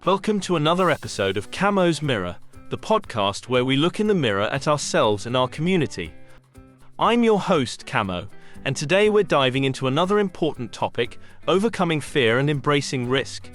Welcome to another episode of Camo's Mirror, the podcast where we look in the mirror at ourselves and our community. I'm your host, Camo, and today we're diving into another important topic, overcoming fear and embracing risk.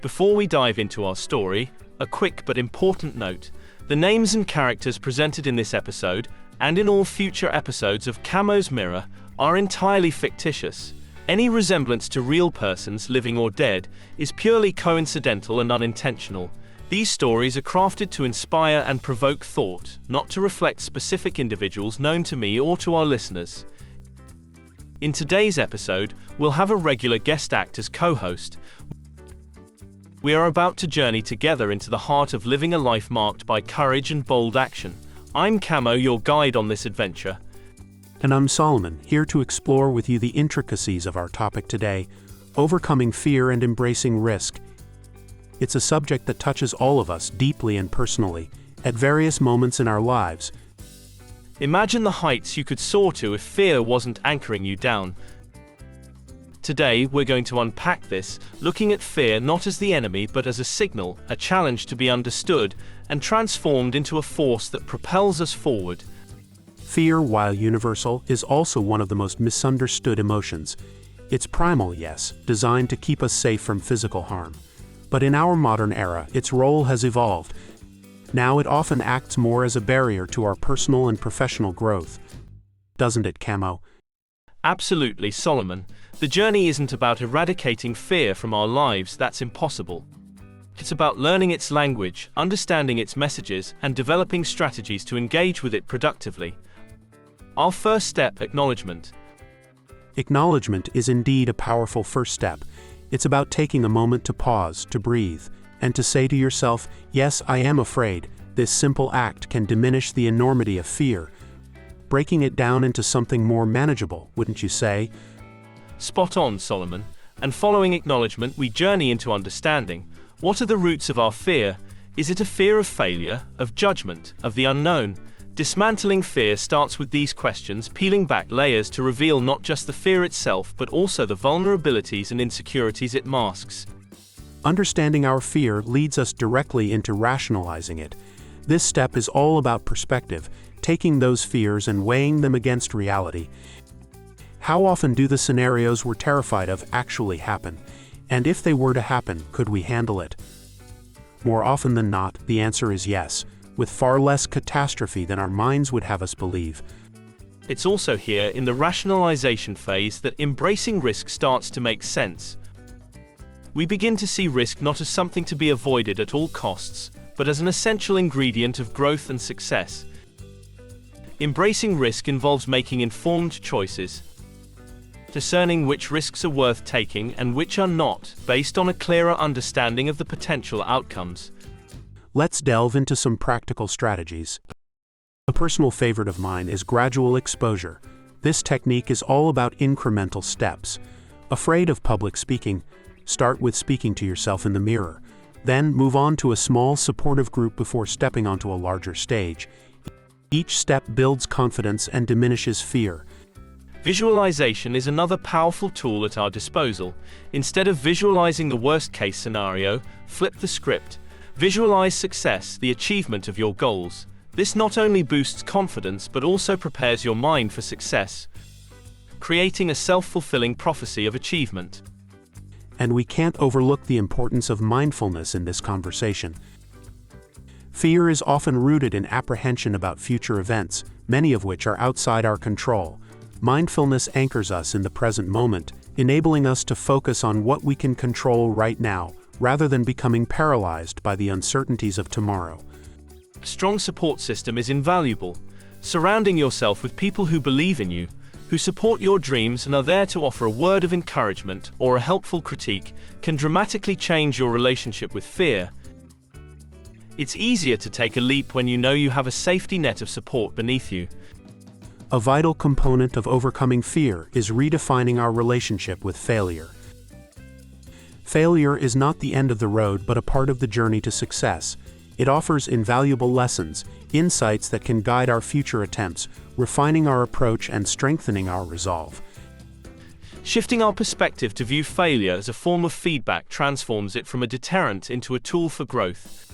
Before we dive into our story, a quick but important note. The names and characters presented in this episode, and in all future episodes of Camo's Mirror, are entirely fictitious. Any resemblance to real persons, living or dead, is purely coincidental and unintentional. These stories are crafted to inspire and provoke thought, not to reflect specific individuals known to me or to our listeners. In today's episode, we'll have a regular guest act as co-host. We are about to journey together into the heart of living a life marked by courage and bold action. I'm Camo, your guide on this adventure. And I'm Solomon, here to explore with you the intricacies of our topic today, overcoming fear and embracing risk. It's a subject that touches all of us deeply and personally, at various moments in our lives. Imagine the heights you could soar to if fear wasn't anchoring you down. Today, we're going to unpack this, looking at fear not as the enemy but as a signal, a challenge to be understood, and transformed into a force that propels us forward. Fear, while universal, is also one of the most misunderstood emotions. It's primal, yes, designed to keep us safe from physical harm. But in our modern era, its role has evolved. Now it often acts more as a barrier to our personal and professional growth. Doesn't it, Camo? Absolutely, Solomon. The journey isn't about eradicating fear from our lives, that's impossible. It's about learning its language, understanding its messages, and developing strategies to engage with it productively. Our first step, acknowledgement. Acknowledgement is indeed a powerful first step. It's about taking a moment to pause, to breathe, and to say to yourself, yes, I am afraid. This simple act can diminish the enormity of fear, breaking it down into something more manageable, wouldn't you say? Spot on, Solomon. And following acknowledgement, we journey into understanding. What are the roots of our fear? Is it a fear of failure, of judgment, of the unknown? Dismantling fear starts with these questions, peeling back layers to reveal not just the fear itself but also the vulnerabilities and insecurities it masks. Understanding our fear leads us directly into rationalizing it. This step is all about perspective, taking those fears and weighing them against reality. How often do the scenarios we're terrified of actually happen? And if they were to happen, could we handle it? More often than not, the answer is yes, with far less catastrophe than our minds would have us believe. It's also here in the rationalization phase that embracing risk starts to make sense. We begin to see risk not as something to be avoided at all costs, but as an essential ingredient of growth and success. Embracing risk involves making informed choices, discerning which risks are worth taking and which are not, based on a clearer understanding of the potential outcomes. Let's delve into some practical strategies. A personal favorite of mine is gradual exposure. This technique is all about incremental steps. Afraid of public speaking? Start with speaking to yourself in the mirror. Then move on to a small, supportive group before stepping onto a larger stage. Each step builds confidence and diminishes fear. Visualization is another powerful tool at our disposal. Instead of visualizing the worst-case scenario, flip the script. Visualize success, the achievement of your goals. This not only boosts confidence but also prepares your mind for success, creating a self-fulfilling prophecy of achievement. And we can't overlook the importance of mindfulness in this conversation. Fear is often rooted in apprehension about future events, many of which are outside our control. Mindfulness anchors us in the present moment, enabling us to focus on what we can control right now, rather than becoming paralyzed by the uncertainties of tomorrow. A strong support system is invaluable. Surrounding yourself with people who believe in you, who support your dreams and are there to offer a word of encouragement or a helpful critique, can dramatically change your relationship with fear. It's easier to take a leap when you know you have a safety net of support beneath you. A vital component of overcoming fear is redefining our relationship with failure. Failure is not the end of the road but a part of the journey to success. It offers invaluable lessons, insights that can guide our future attempts, refining our approach and strengthening our resolve. Shifting our perspective to view failure as a form of feedback transforms it from a deterrent into a tool for growth.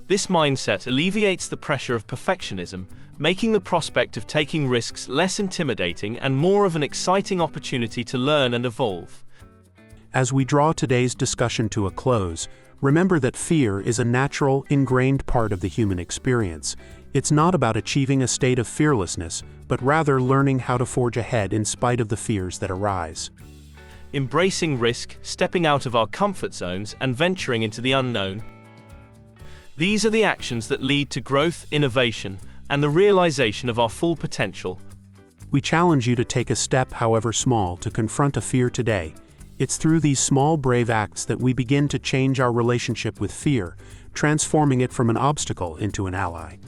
This mindset alleviates the pressure of perfectionism, making the prospect of taking risks less intimidating and more of an exciting opportunity to learn and evolve. As we draw today's discussion to a close, remember that fear is a natural, ingrained part of the human experience. It's not about achieving a state of fearlessness, but rather learning how to forge ahead in spite of the fears that arise. Embracing risk, stepping out of our comfort zones, and venturing into the unknown. These are the actions that lead to growth, innovation, and the realization of our full potential. We challenge you to take a step, however small, to confront a fear today. It's through these small, brave acts that we begin to change our relationship with fear, transforming it from an obstacle into an ally.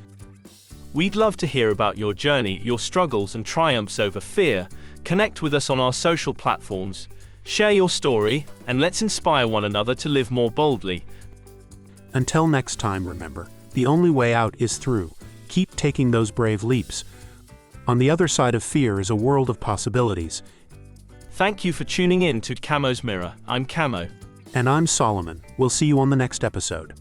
We'd love to hear about your journey, your struggles and triumphs over fear. Connect with us on our social platforms, share your story, and let's inspire one another to live more boldly. Until next time, remember, the only way out is through. Keep taking those brave leaps. On the other side of fear is a world of possibilities. Thank you for tuning in to Camo's Mirror. I'm Camo. And I'm Solomon. We'll see you on the next episode.